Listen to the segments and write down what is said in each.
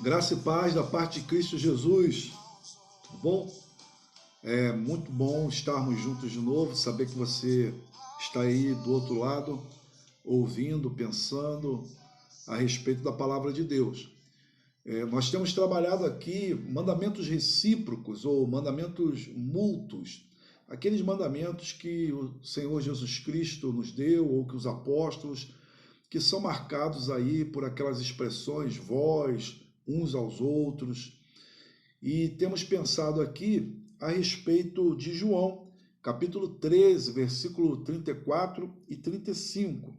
Graça e paz da parte de Cristo Jesus. Tudo bom? É muito bom estarmos juntos de novo, saber que você está aí do outro lado, ouvindo, pensando a respeito da palavra de Deus. Nós temos trabalhado aqui mandamentos recíprocos ou mandamentos mútuos, aqueles mandamentos que o Senhor Jesus Cristo nos deu ou que os apóstolos, que são marcados aí por aquelas expressões, vós, uns aos outros. E temos pensado aqui a respeito de João, capítulo 13, versículo 34 e 35.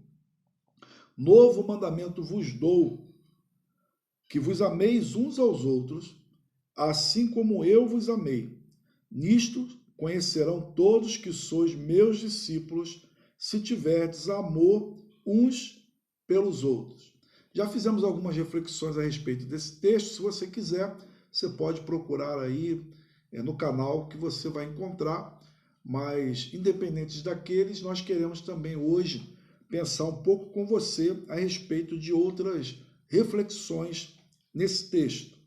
Novo mandamento vos dou, que vos ameis uns aos outros, assim como eu vos amei. Nisto conhecerão todos que sois meus discípulos, se tiverdes amor uns pelos outros. Já fizemos algumas reflexões a respeito desse texto. Se você quiser, você pode procurar aí no canal que você vai encontrar. Mas, independentes daqueles, nós queremos também hoje pensar um pouco com você a respeito de outras reflexões nesse texto.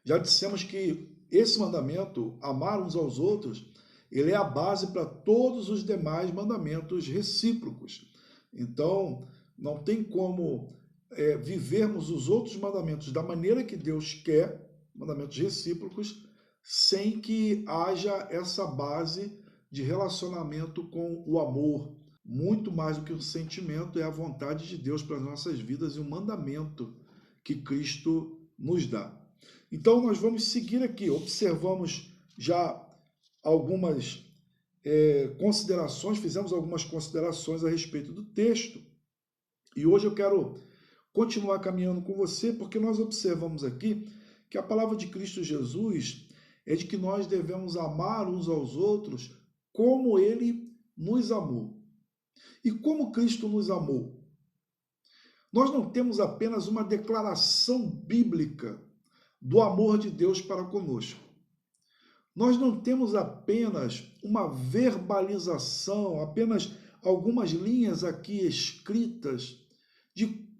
Já dissemos que esse mandamento, amar uns aos outros, ele é a base para todos os demais mandamentos recíprocos. Então, não tem como vivermos os outros mandamentos da maneira que Deus quer, mandamentos recíprocos, sem que haja essa base de relacionamento com o amor. Muito mais do que um sentimento, é a vontade de Deus para as nossas vidas e um mandamento que Cristo nos dá. Então, nós vamos seguir aqui. Observamos já algumas considerações, fizemos algumas considerações a respeito do texto. E hoje eu quero continuar caminhando com você, porque nós observamos aqui que a palavra de Cristo Jesus é de que nós devemos amar uns aos outros como ele nos amou. E como Cristo nos amou? Nós não temos apenas uma declaração bíblica do amor de Deus para conosco. Nós não temos apenas uma verbalização, apenas algumas linhas aqui escritas de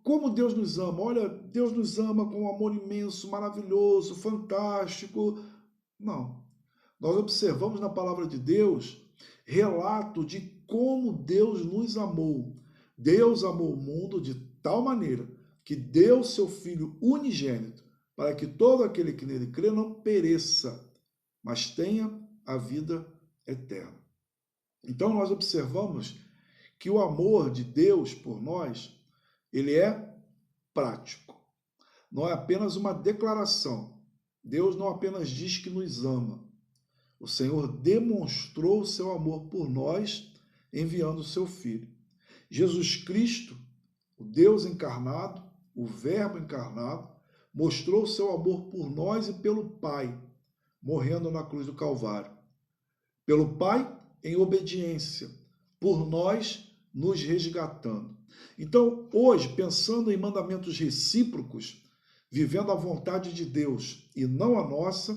como Deus nos ama. Olha, Deus nos ama com um amor imenso, maravilhoso, fantástico. Não. Nós observamos na palavra de Deus relato de como Deus nos amou. Deus amou o mundo de tal maneira que deu seu Filho unigênito para que todo aquele que nele crê não pereça, mas tenha a vida eterna. Então nós observamos que o amor de Deus por nós, ele é prático. Não é apenas uma declaração. Deus não apenas diz que nos ama. O Senhor demonstrou o seu amor por nós, enviando o seu Filho. Jesus Cristo, o Deus encarnado, o Verbo encarnado, mostrou o seu amor por nós e pelo Pai, morrendo na cruz do Calvário. Pelo Pai, em obediência, por nós, nos resgatando. Então, hoje, pensando em mandamentos recíprocos, vivendo a vontade de Deus e não a nossa,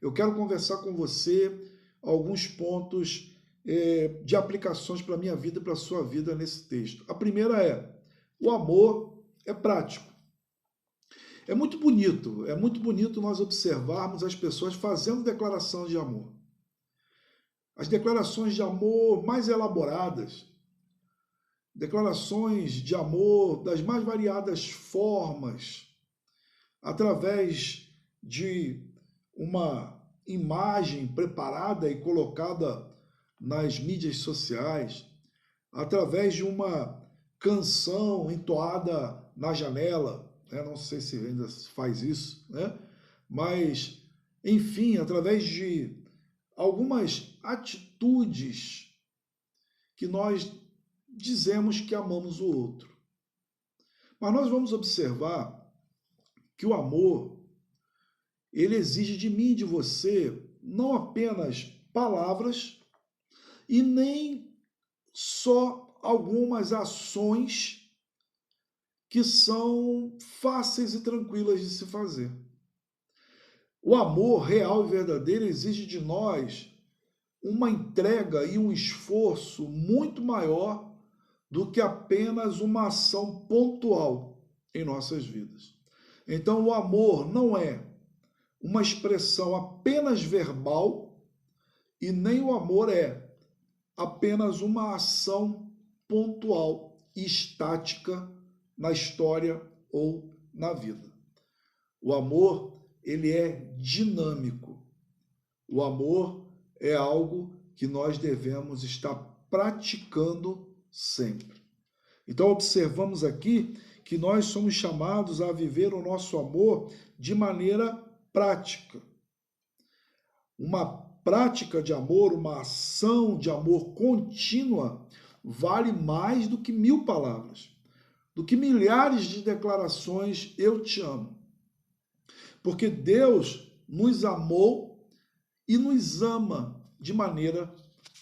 eu quero conversar com você alguns pontos de aplicações para a minha vida e para a sua vida nesse texto. A primeira é: o amor é prático. É muito bonito nós observarmos as pessoas fazendo declaração de amor. As declarações de amor mais elaboradas, declarações de amor das mais variadas formas, através de uma imagem preparada e colocada nas mídias sociais, através de uma canção entoada na janela, não sei se ainda faz isso, mas, enfim, através de algumas atitudes que nós dizemos que amamos o outro. Mas nós vamos observar que o amor, ele exige de mim e de você não apenas palavras e nem só algumas ações que são fáceis e tranquilas de se fazer. O amor real e verdadeiro exige de nós uma entrega e um esforço muito maior do que apenas uma ação pontual em nossas vidas. Então, o amor não é uma expressão apenas verbal e nem o amor é apenas uma ação pontual e estática na história ou na vida. O amor, ele é dinâmico. O amor é algo que nós devemos estar praticando sempre. Então, observamos aqui que nós somos chamados a viver o nosso amor de maneira prática. Uma prática de amor, uma ação de amor contínua, vale mais do que 1000 palavras, do que milhares de declarações, eu te amo. Porque Deus nos amou e nos ama de maneira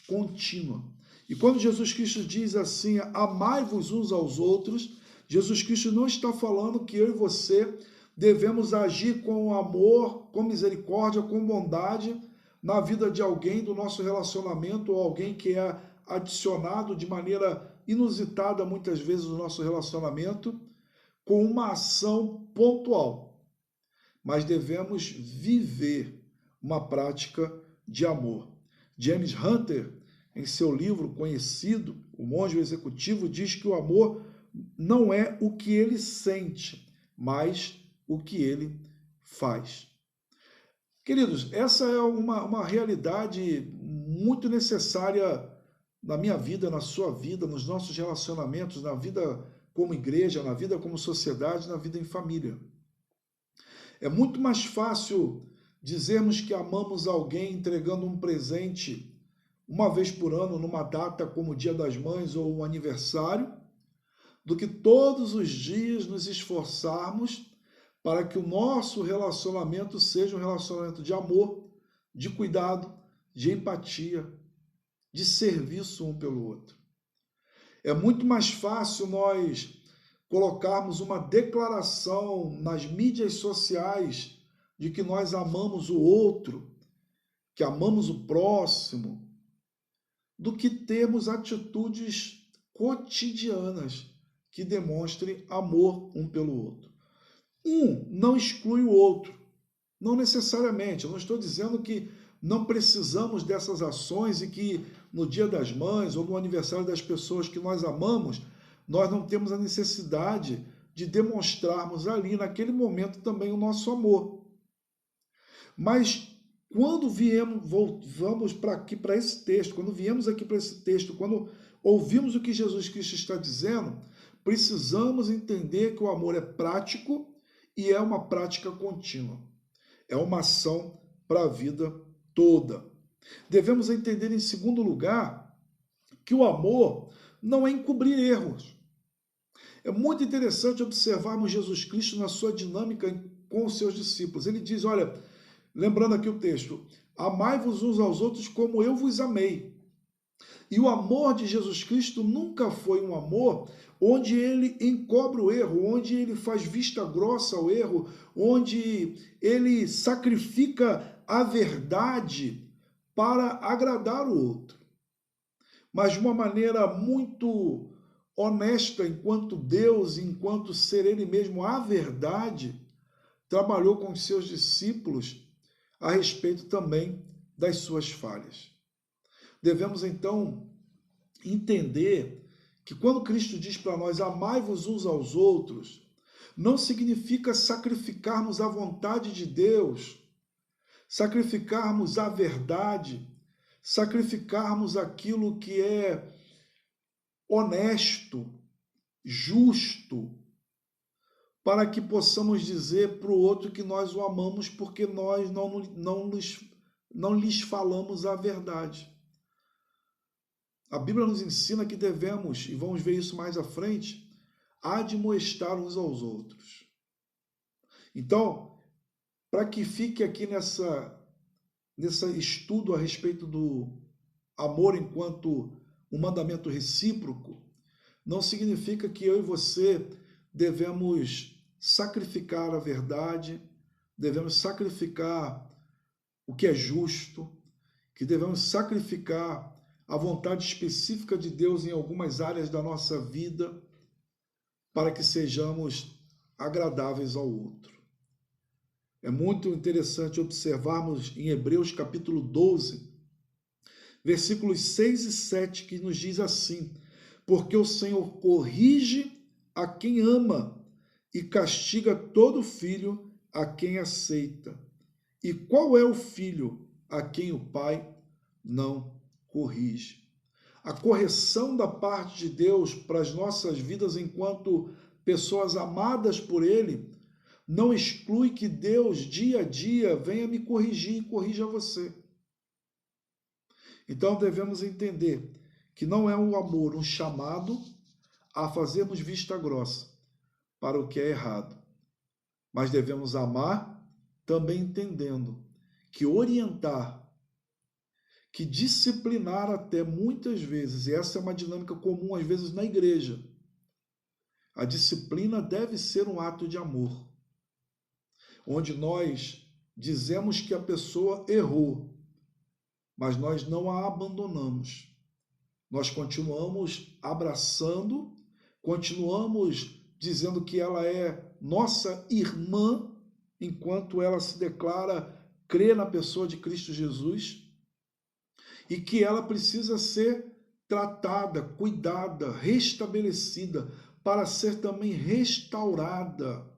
contínua. E quando Jesus Cristo diz assim, amai-vos uns aos outros, Jesus Cristo não está falando que eu e você devemos agir com amor, com misericórdia, com bondade na vida de alguém do nosso relacionamento ou alguém que é adicionado de maneira inusitada muitas vezes no nosso relacionamento, com uma ação pontual. Mas devemos viver uma prática de amor. James Hunter, em seu livro conhecido, O Monge Executivo, diz que o amor não é o que ele sente, mas o que ele faz. Queridos, essa é uma realidade muito necessária na minha vida, na sua vida, nos nossos relacionamentos, na vida como igreja, na vida como sociedade, na vida em família. É muito mais fácil dizermos que amamos alguém entregando um presente uma vez por ano, numa data como o Dia das Mães ou um aniversário, do que todos os dias nos esforçarmos para que o nosso relacionamento seja um relacionamento de amor, de cuidado, de empatia, de serviço um pelo outro. É muito mais fácil nós colocarmos uma declaração nas mídias sociais de que nós amamos o outro, que amamos o próximo, do que termos atitudes cotidianas que demonstrem amor um pelo outro. Um não exclui o outro, não necessariamente. Eu não estou dizendo que não precisamos dessas ações e que no Dia das Mães ou no aniversário das pessoas que nós amamos, nós não temos a necessidade de demonstrarmos ali, naquele momento, também o nosso amor. Mas quando vamos para esse texto, quando viemos aqui para esse texto, quando ouvimos o que Jesus Cristo está dizendo, precisamos entender que o amor é prático e é uma prática contínua. É uma ação para a vida toda. Devemos entender, em segundo lugar, que o amor não é encobrir erros. É muito interessante observarmos Jesus Cristo na sua dinâmica com os seus discípulos. Ele diz, olha, lembrando aqui o texto, amai-vos uns aos outros como eu vos amei. E o amor de Jesus Cristo nunca foi um amor onde ele encobre o erro, onde ele faz vista grossa ao erro, onde ele sacrifica a verdade para agradar o outro. Mas de uma maneira muito honesta, enquanto Deus, enquanto ser ele mesmo a verdade, trabalhou com os seus discípulos a respeito também das suas falhas. Devemos, então, entender que quando Cristo diz para nós, amai-vos uns aos outros, não significa sacrificarmos a vontade de Deus, sacrificarmos a verdade, sacrificarmos aquilo que é honesto, justo, para que possamos dizer para o outro que nós o amamos porque nós não lhes falamos a verdade. A Bíblia nos ensina que devemos, e vamos ver isso mais à frente, admoestar uns aos outros. Então, para que fique aqui nesse estudo a respeito do amor enquanto um mandamento recíproco, não significa que eu e você devemos sacrificar a verdade, devemos sacrificar o que é justo, que devemos sacrificar a vontade específica de Deus em algumas áreas da nossa vida para que sejamos agradáveis ao outro. É muito interessante observarmos em Hebreus capítulo 12, versículos 6 e 7, que nos diz assim: porque o Senhor corrige a quem ama e castiga todo filho a quem aceita. E qual é o filho a quem o pai não corrige? A correção da parte de Deus para as nossas vidas enquanto pessoas amadas por Ele não exclui que Deus, dia a dia, venha me corrigir e corrija você. Então devemos entender que não é um amor, um chamado a fazermos vista grossa para o que é errado, mas devemos amar também entendendo que orientar, que disciplinar até muitas vezes, e essa é uma dinâmica comum às vezes na igreja, a disciplina deve ser um ato de amor, onde nós dizemos que a pessoa errou, mas nós não a abandonamos. Nós continuamos abraçando, continuamos dizendo que ela é nossa irmã, enquanto ela se declara crer na pessoa de Cristo Jesus, e que ela precisa ser tratada, cuidada, restabelecida, para ser também restaurada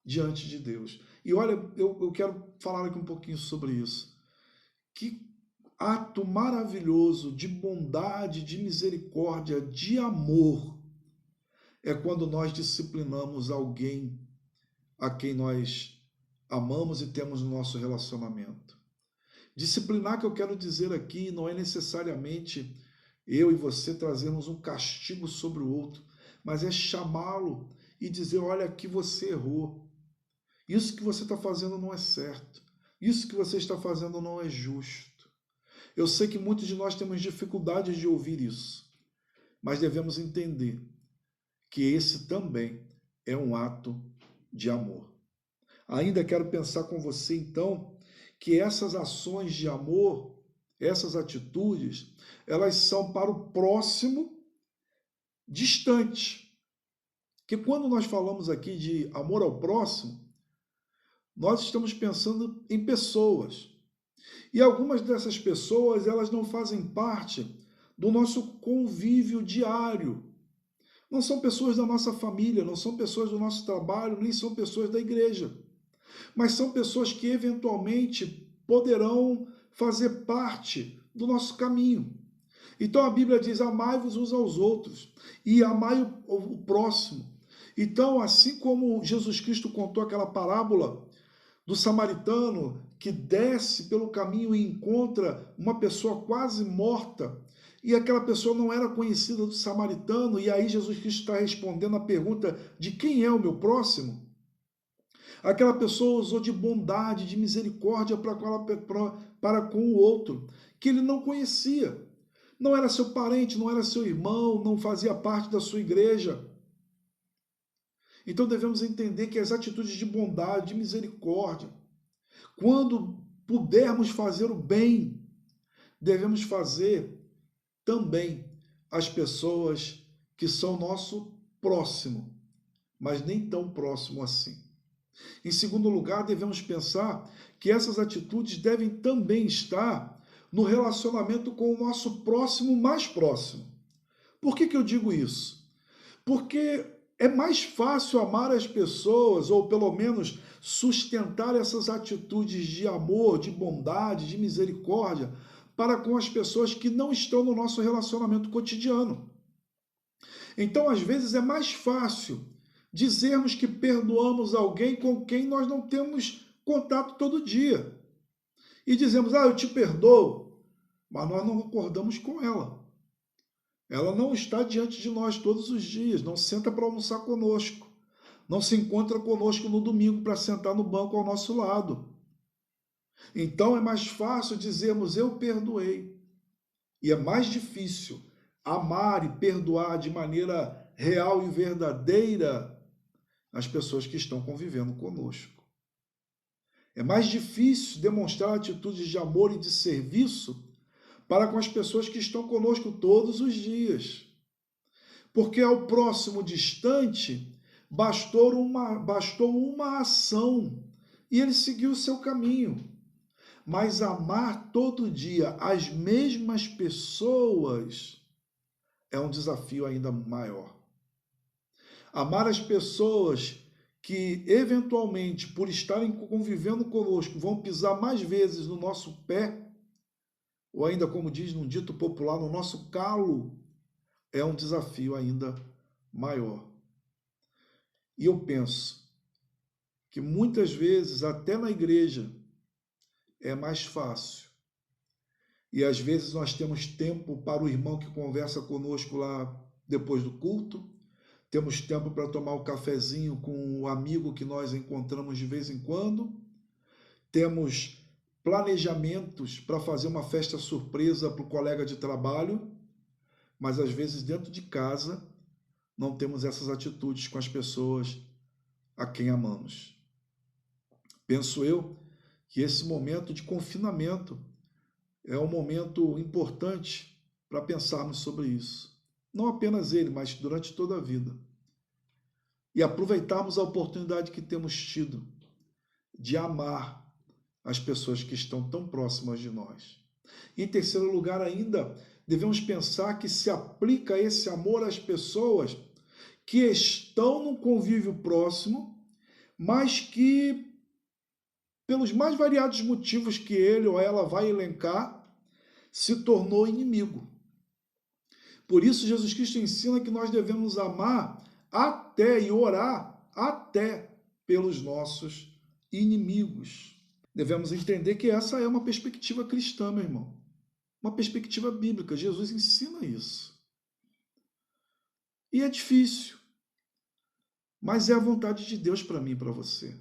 diante de Deus. E olha, eu quero falar aqui um pouquinho sobre isso. Que ato maravilhoso de bondade, de misericórdia, de amor é quando nós disciplinamos alguém a quem nós amamos e temos no nosso relacionamento. Disciplinar, que eu quero dizer aqui, não é necessariamente eu e você trazermos um castigo sobre o outro, mas é chamá-lo e dizer: olha, aqui você errou. Isso que você está fazendo não é certo. Isso que você está fazendo não é justo. Eu sei que muitos de nós temos dificuldades de ouvir isso, mas devemos entender que esse também é um ato de amor. Ainda quero pensar com você, então, que essas ações de amor, essas atitudes, elas são para o próximo distante. Que quando nós falamos aqui de amor ao próximo, nós estamos pensando em pessoas. E algumas dessas pessoas, elas não fazem parte do nosso convívio diário. Não são pessoas da nossa família, não são pessoas do nosso trabalho, nem são pessoas da igreja. Mas são pessoas que eventualmente poderão fazer parte do nosso caminho. Então a Bíblia diz: amai-vos uns aos outros e amai o próximo. Então, assim como Jesus Cristo contou aquela parábola do samaritano que desce pelo caminho e encontra uma pessoa quase morta, e aquela pessoa não era conhecida do samaritano, e aí Jesus Cristo está respondendo a pergunta de quem é o meu próximo. Aquela pessoa usou de bondade, de misericórdia para com o outro, que ele não conhecia. Não era seu parente, não era seu irmão, não fazia parte da sua igreja. Então devemos entender que as atitudes de bondade, de misericórdia, quando pudermos fazer o bem, devemos fazer também às pessoas que são nosso próximo, mas nem tão próximo assim. Em segundo lugar, devemos pensar que essas atitudes devem também estar no relacionamento com o nosso próximo mais próximo. Por que eu digo isso? Porque é mais fácil amar as pessoas, ou pelo menos sustentar essas atitudes de amor, de bondade, de misericórdia, para com as pessoas que não estão no nosso relacionamento cotidiano. Então, às vezes, é mais fácil dizermos que perdoamos alguém com quem nós não temos contato todo dia. E dizemos: eu te perdoo, mas nós não concordamos com ela. Ela não está diante de nós todos os dias, não senta para almoçar conosco, não se encontra conosco no domingo para sentar no banco ao nosso lado. Então é mais fácil dizermos: eu perdoei. E é mais difícil amar e perdoar de maneira real e verdadeira as pessoas que estão convivendo conosco. É mais difícil demonstrar atitudes de amor e de serviço para com as pessoas que estão conosco todos os dias. Porque ao próximo distante bastou uma ação e ele seguiu o seu caminho. Mas amar todo dia as mesmas pessoas é um desafio ainda maior. Amar as pessoas que, eventualmente, por estarem convivendo conosco, vão pisar mais vezes no nosso pé, ou ainda, como diz num dito popular, no nosso calo, é um desafio ainda maior. E eu penso que muitas vezes, até na igreja, é mais fácil. E às vezes nós temos tempo para o irmão que conversa conosco lá depois do culto, temos tempo para tomar o cafezinho com o amigo que nós encontramos de vez em quando, temos planejamentos para fazer uma festa surpresa para o colega de trabalho, mas às vezes dentro de casa não temos essas atitudes com as pessoas a quem amamos. Penso eu que esse momento de confinamento é um momento importante para pensarmos sobre isso. Não apenas ele, mas durante toda a vida. E aproveitarmos a oportunidade que temos tido de amar as pessoas que estão tão próximas de nós. Em terceiro lugar ainda, devemos pensar que se aplica esse amor às pessoas que estão no convívio próximo, mas que, pelos mais variados motivos que ele ou ela vai elencar, se tornou inimigo. Por isso, Jesus Cristo ensina que nós devemos amar até e orar até pelos nossos inimigos. Devemos entender que essa é uma perspectiva cristã, meu irmão. Uma perspectiva bíblica. Jesus ensina isso. E é difícil, mas é a vontade de Deus para mim e para você.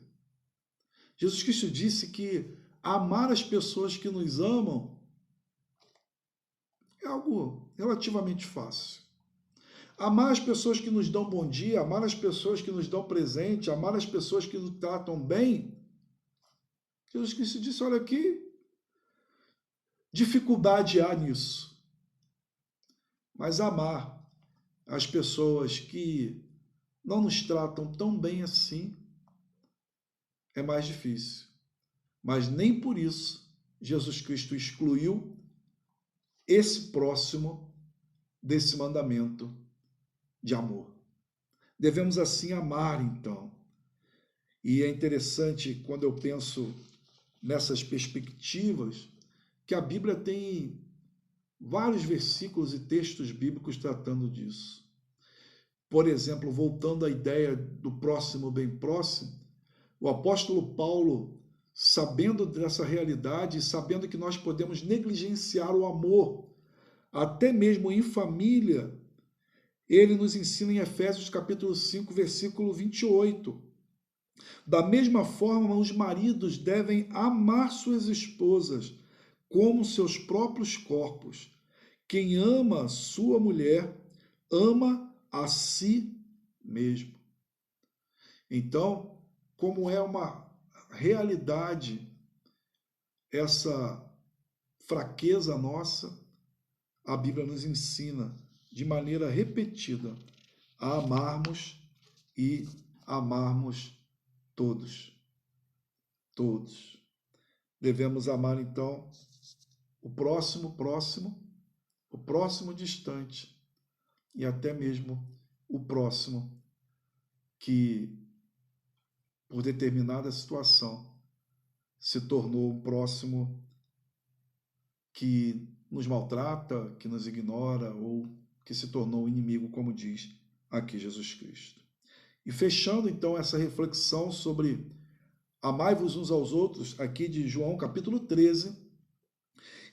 Jesus Cristo disse que amar as pessoas que nos amam é algo relativamente fácil. Amar as pessoas que nos dão bom dia, amar as pessoas que nos dão presente, amar as pessoas que nos tratam bem. Jesus Cristo disse, olha que dificuldade há nisso. Mas amar as pessoas que não nos tratam tão bem assim é mais difícil. Mas nem por isso Jesus Cristo excluiu esse próximo desse mandamento de amor. Devemos assim amar, então. E é interessante quando eu penso nessas perspectivas que a Bíblia tem vários versículos e textos bíblicos tratando disso. Por exemplo, voltando à ideia do próximo bem próximo, o apóstolo Paulo, sabendo dessa realidade, sabendo que nós podemos negligenciar o amor, até mesmo em família, ele nos ensina em Efésios capítulo 5, versículo 28. Da mesma forma, os maridos devem amar suas esposas como seus próprios corpos. Quem ama sua mulher, ama a si mesmo. Então, como é uma realidade essa fraqueza nossa, a Bíblia nos ensina de maneira repetida a amarmos e amarmos todos. Todos. Devemos amar, então, o próximo distante e até mesmo o próximo que, por determinada situação, se tornou um próximo que nos maltrata, que nos ignora ou que se tornou inimigo, como diz aqui Jesus Cristo. E fechando então essa reflexão sobre amai-vos uns aos outros, aqui de João capítulo 13,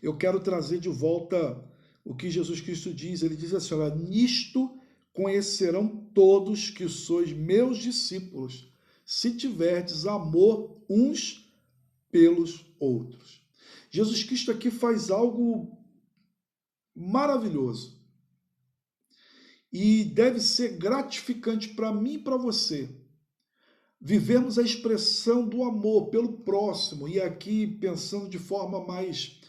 eu quero trazer de volta o que Jesus Cristo diz. Ele diz assim, olha, nisto conhecerão todos que sois meus discípulos, se tiverdes amor uns pelos outros. Jesus Cristo aqui faz algo maravilhoso e deve ser gratificante para mim e para você vivermos a expressão do amor pelo próximo, e aqui pensando de forma mais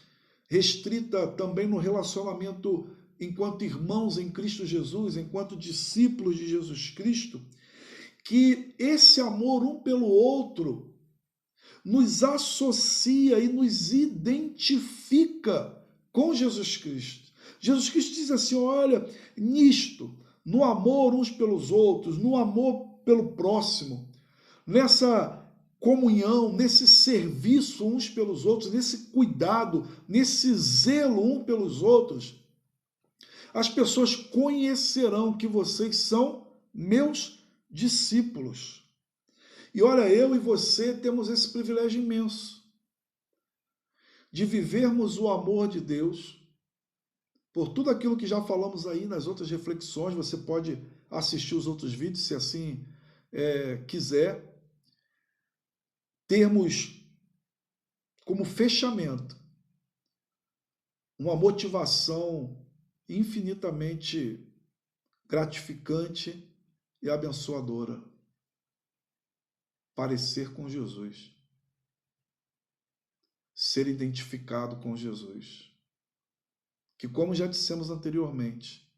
restrita também no relacionamento enquanto irmãos em Cristo Jesus, enquanto discípulos de Jesus Cristo, que esse amor um pelo outro nos associa e nos identifica com Jesus Cristo. Jesus Cristo diz assim, olha, nisto, no amor uns pelos outros, no amor pelo próximo, nessa comunhão, nesse serviço uns pelos outros, nesse cuidado, nesse zelo um pelos outros, as pessoas conhecerão que vocês são meus discípulos. E olha, eu e você temos esse privilégio imenso de vivermos o amor de Deus. Por tudo aquilo que já falamos aí nas outras reflexões, você pode assistir os outros vídeos, se assim quiser. Termos como fechamento uma motivação infinitamente gratificante e abençoadora. Parecer com Jesus. Ser identificado com Jesus. Que, como já dissemos anteriormente,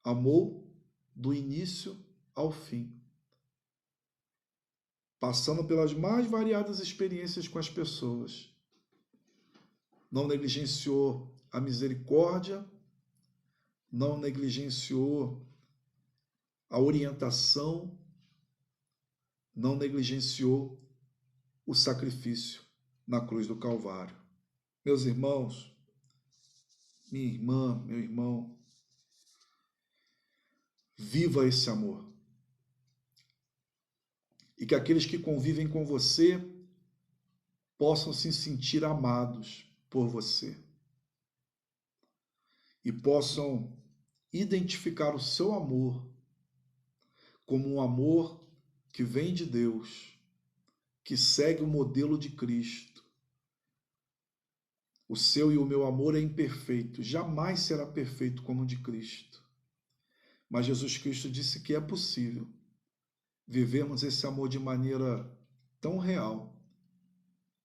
amou do início ao fim, passando pelas mais variadas experiências com as pessoas. Não negligenciou a misericórdia, não negligenciou a orientação, não negligenciou o sacrifício na cruz do Calvário. Meus irmãos, minha irmã, meu irmão, viva esse amor. E que aqueles que convivem com você possam se sentir amados por você. E possam identificar o seu amor como um amor que vem de Deus, que segue o modelo de Cristo. O seu e o meu amor é imperfeito, jamais será perfeito como o de Cristo. Mas Jesus Cristo disse que é possível vivermos esse amor de maneira tão real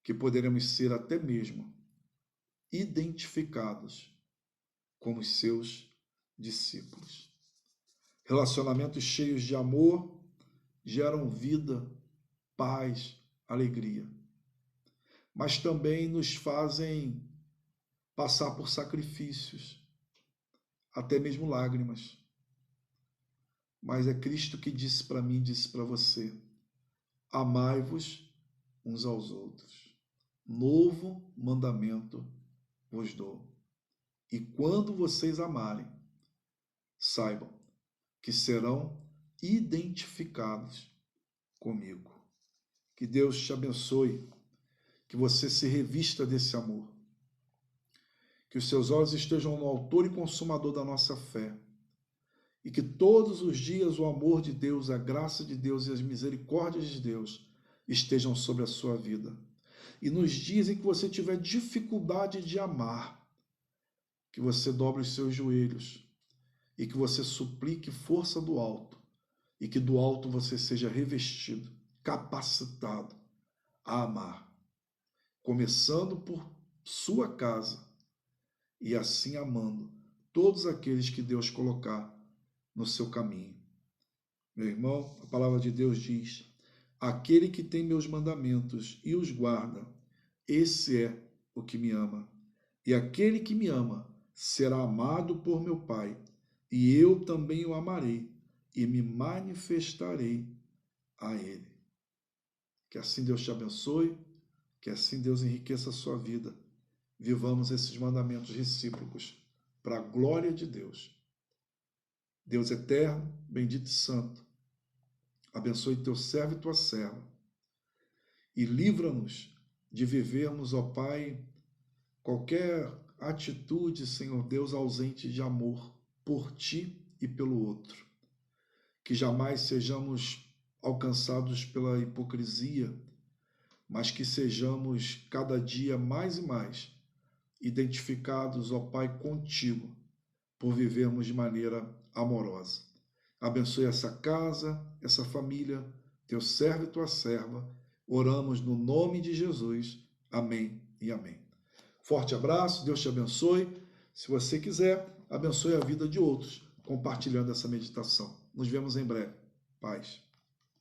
que poderemos ser até mesmo identificados como os seus discípulos. Relacionamentos cheios de amor geram vida, paz, alegria, mas também nos fazem passar por sacrifícios, até mesmo lágrimas. Mas é Cristo que disse para mim, disse para você, amai-vos uns aos outros. Novo mandamento vos dou. E quando vocês amarem, saibam que serão identificados comigo. Que Deus te abençoe, que você se revista desse amor. Que os seus olhos estejam no autor e consumador da nossa fé. E que todos os dias o amor de Deus, a graça de Deus e as misericórdias de Deus estejam sobre a sua vida. E nos dias em que você tiver dificuldade de amar, que você dobre os seus joelhos e que você suplique força do alto e que do alto você seja revestido, capacitado a amar, começando por sua casa e assim amando todos aqueles que Deus colocar no seu caminho. Meu irmão, a palavra de Deus diz, aquele que tem meus mandamentos e os guarda, esse é o que me ama. E aquele que me ama será amado por meu Pai, e eu também o amarei e me manifestarei a ele. Que assim Deus te abençoe, que assim Deus enriqueça a sua vida. Vivamos esses mandamentos recíprocos para a glória de Deus. Deus eterno, bendito e santo, abençoe teu servo e tua serva e livra-nos de vivermos, ó Pai, qualquer atitude, Senhor Deus, ausente de amor por ti e pelo outro. Que jamais sejamos alcançados pela hipocrisia, mas que sejamos cada dia mais e mais identificados, ó Pai, contigo, por vivermos de maneira amorosa. Abençoe essa casa, essa família, teu servo e tua serva. Oramos no nome de Jesus. Amém e amém. Forte abraço, Deus te abençoe. Se você quiser, abençoe a vida de outros, compartilhando essa meditação. Nos vemos em breve. Paz.